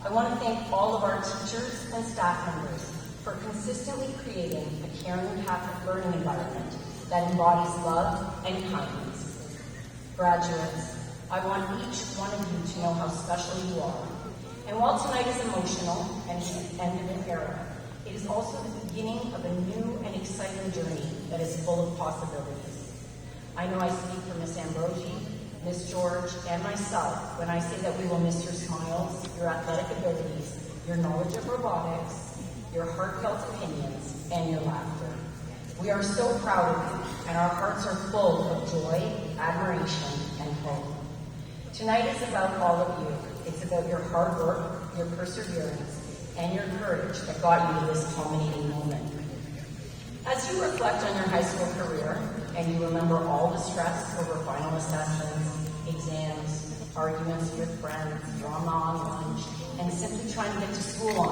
I want to thank all of our teachers and staff members for consistently creating a caring Catholic learning environment that embodies love and kindness. Graduates, I want each one of you to know how special you are. And while tonight is emotional and the end of an era, it is also the beginning of a new and exciting journey that is full of possibilities. I know I speak for Miss Ambrogi, Miss George, and myself when I say that we will miss your smiles, your athletic abilities, your knowledge of robotics, your heartfelt opinions, and your laughter. We are so proud of you, and our hearts are full of joy, admiration, and hope. Tonight is about all of you. It's about your hard work, your perseverance, and your courage that got you to this culminating moment. As you reflect on your high school career, and you remember all the stress over final assessments, exams, arguments with friends, drama on lunch, and simply trying to get to school on